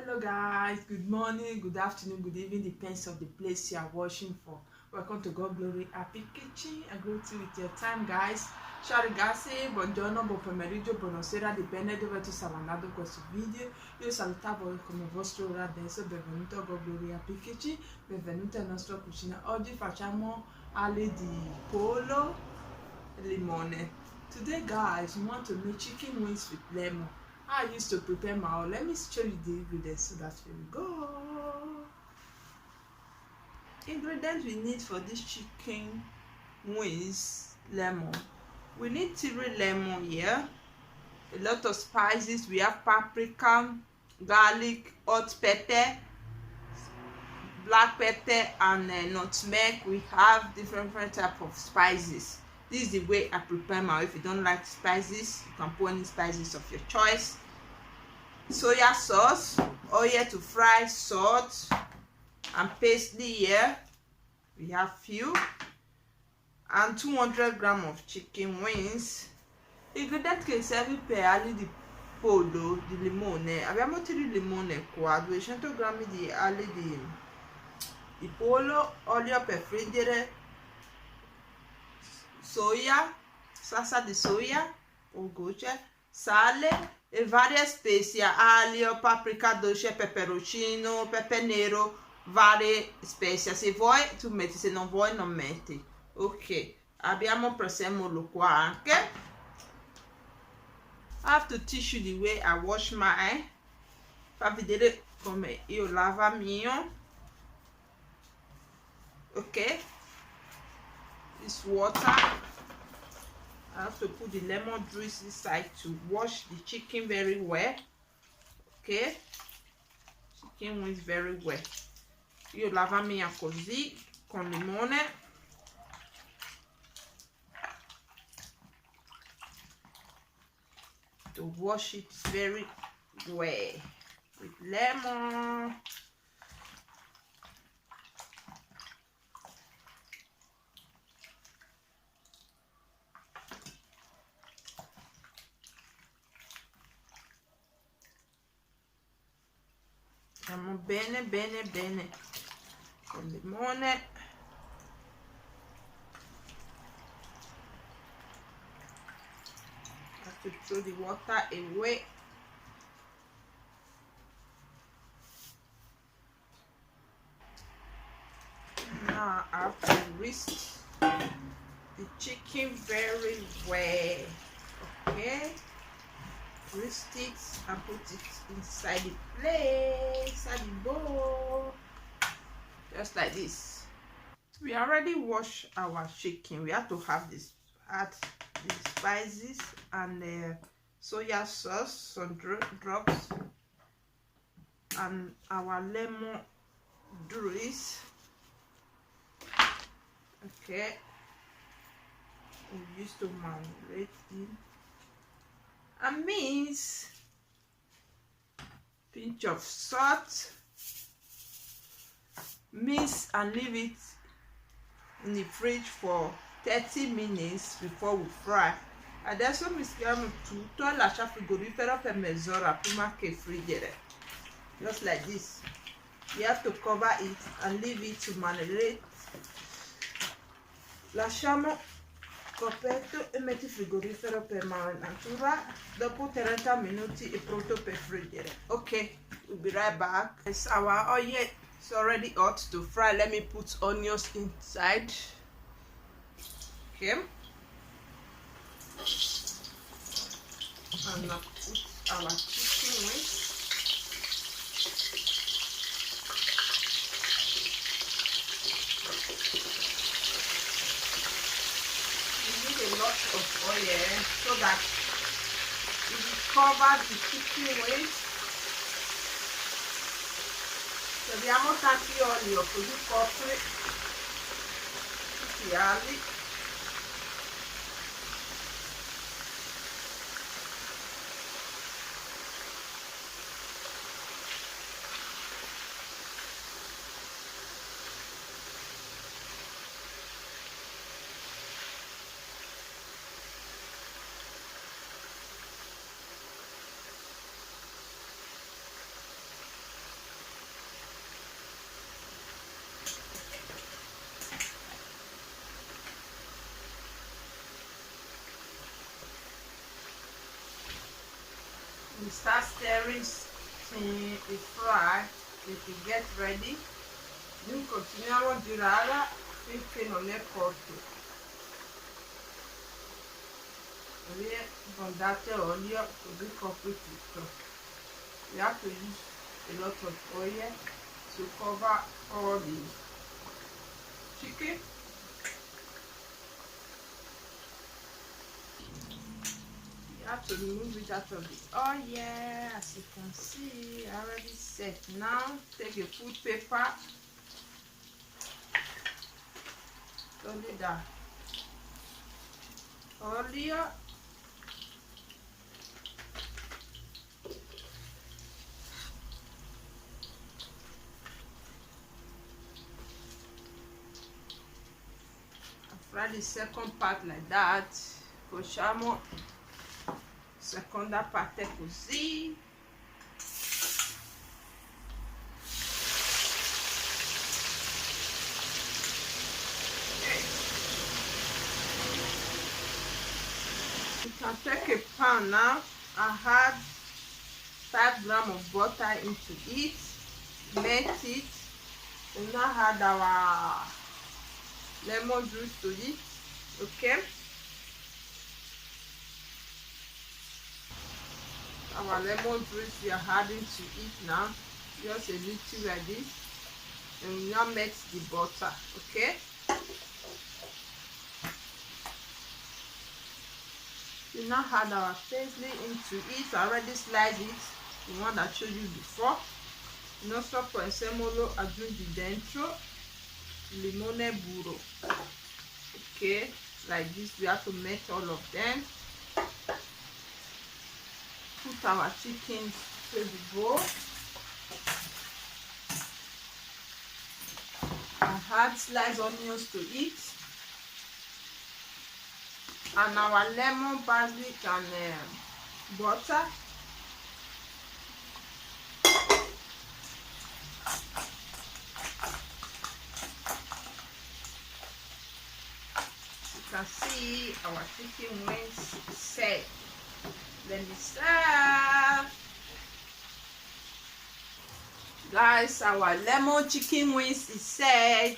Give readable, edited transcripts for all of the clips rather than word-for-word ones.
Hello guys, good morning, good afternoon, good evening, depends on the place you are watching for. Welcome to God Glory Happy Kitchen. I greet you with your time guys. Ciao ragazzi, buongiorno, buon pomeriggio, buonasera, dipende dove tu stai guardando questo video. Io salutavo come vostro ora adesso, benvenuto a God Glory Happy Kitchen, benvenuto alla nostra cucina. Oggi facciamo ali di pollo e limone. Today guys, we want to make chicken wings with lemon. I used to prepare my own. Let me show you the ingredients so that we go. Ingredients we need for this chicken wings: lemon. We need 3 lemon here, a lot of spices. We have paprika, garlic, hot pepper, black pepper, and nutmeg. We have different type of spices. This is the way I prepare my own. If you don't like spices, you can put any spices of your choice. Soya sauce, oil to fry, salt, and parsley here. We have few, and 200 grams of chicken wings. Ingredienti che serve per ali di pollo di limone. Abbiamo 3 limone qua, 200 grammi di ali di pollo, olio per friggere, soia, salsa di soia o gocce, sale e varie spezie: aglio, paprika dolce, peperoncino, pepe nero, varie spezie. Se vuoi tu metti, se non vuoi non metti. Ok, abbiamo presemolo qua anche. I have to teach you the way I wash my. Fa vedere come io lavo mio. Ok, this water. I have to put the lemon juice inside to wash the chicken very well. Okay, chicken wings very well. Io lavo mia così con limone. To wash it very well with lemon. Facciamo bene con limone. I have to throw the water away. Now I have to whisk the chicken very well. Okay, whisk it and put it inside the plate, inside the bowl, just like this. We already washed our chicken. We have to have this, add the spices and the soya sauce, some drops, and our lemon juice. Okay, we used to marinate in and mince, pinch of salt, mix and leave it in the fridge for 30 minutes before we fry. Adesso mischiamo tutto e lascia frigorifero per mezz'ora prima che friggere. Just like this. You have to cover it and leave it to marinate. Lasciamo coperto e metti frigorifero per marinatura. Dopo 30 minuti è pronto per friggere. Ok, we'll be right back. It's our oil is already hot to fry. Let me put onions inside. Okay, and now put our chicken wings. A lot of oil so that it will cover the chicken wings. Se abbiamo tanti olio così copre tutti gli ali. We start stirring till it fry, if it get ready. Noi continuiamo a girare finché non è cotto. E abbondante olio così copre tutto. We have to use a lot of oil to cover all the chicken. You have to remove it out of the oil. As you can see, already set. Now take a food paper, turn it down. Olio. Fry the second part like that. Facciamo seconda parte così. You can take a pan now and add 5 grams of butter into it, melt it, and now add our lemon juice to it. Okay, our lemon juice we are adding to it now, just a little like this, and we now mix the butter. Okay, we now add our parsley into it. I already sliced it, the one that I showed you before. Il nostro prezzemolo aggiungi dentro limone burro. Okay, like this. We have to mix all of them. Put our chicken to the bowl and add sliced onions to it, and our lemon, parsley, and butter. You can see our chicken wings set. Let me serve. Guys, our lemon chicken wings is set.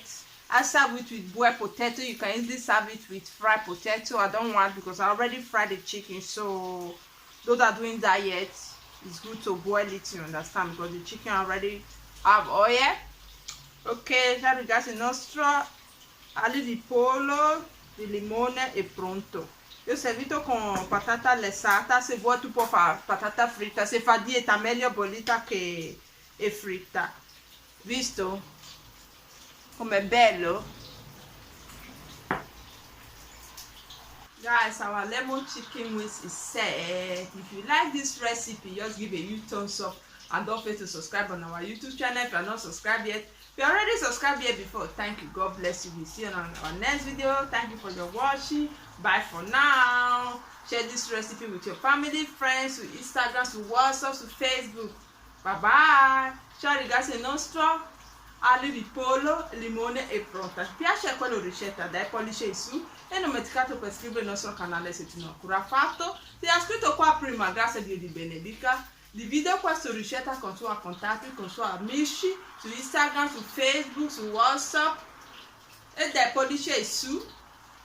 I serve it with boiled potato. You can easily serve it with fried potato. I don't want, because I already fried the chicken. So those that are doing diet, it's good to boil it, you understand, because the chicken already have oil. Ok, già ragazzi, il nostro ali di pollo di limone è pronto. Io ho servito con patata lessata. Se vuoi tu puoi fare patata fritta, se fa dieta meglio bollita che è fritta. Visto com'è bello? Guys, our lemon chicken wings is set. If you like this recipe, just give a huge thumbs up, and don't forget to subscribe on our YouTube channel if you are not subscribed yet. If you already subscribed here before, thank you, God bless you. We'll see you on our next video. Thank you for your watching. Bye for now. Share this recipe with your family, friends, with Instagram, with WhatsApp, with Facebook. Bye bye. Ciao ragazzi, il nostro ali di pollo, limone è pronta. Ti piace quella ricetta? Dai pollice in su e non dimenticato per iscriverti al nostro canale se tu non hai ancora fatto. Ti hai iscritto qua prima, grazie a Dio di benedica. Divido questa ricetta con i suoi contatti, con i suoi amici, su Instagram, su Facebook, su WhatsApp, e dai pollice in su.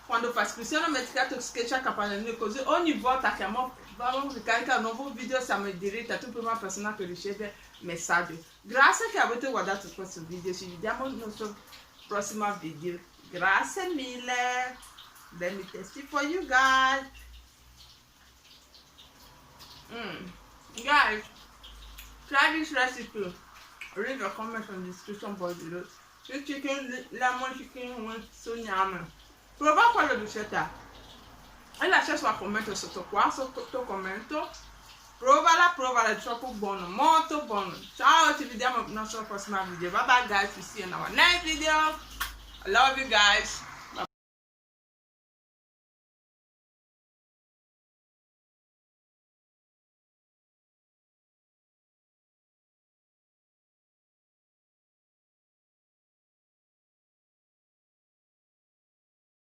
Quando fai iscrizione non dimenticato schiaccia la campanellina, così ogni volta che vamos ricaricare un nuovo video siamo in diretta, tu prima persona che riceve messaggio. Grazie che avete guardato questo video, ci vediamo nel nostro prossimo video. Grazie mille. Let me taste it for you guys. Guys, try this recipe. Leave a comment in the description box below. This chicken, lemon chicken wings, so yummy. Prova quella ricetta e lascia il suo commento sotto qua, sotto commento. Provala, è troppo buono, molto buono. Ciao, ci vediamo nel nostro prossimo video. Bye bye guys, we see you in our next video. I love you guys.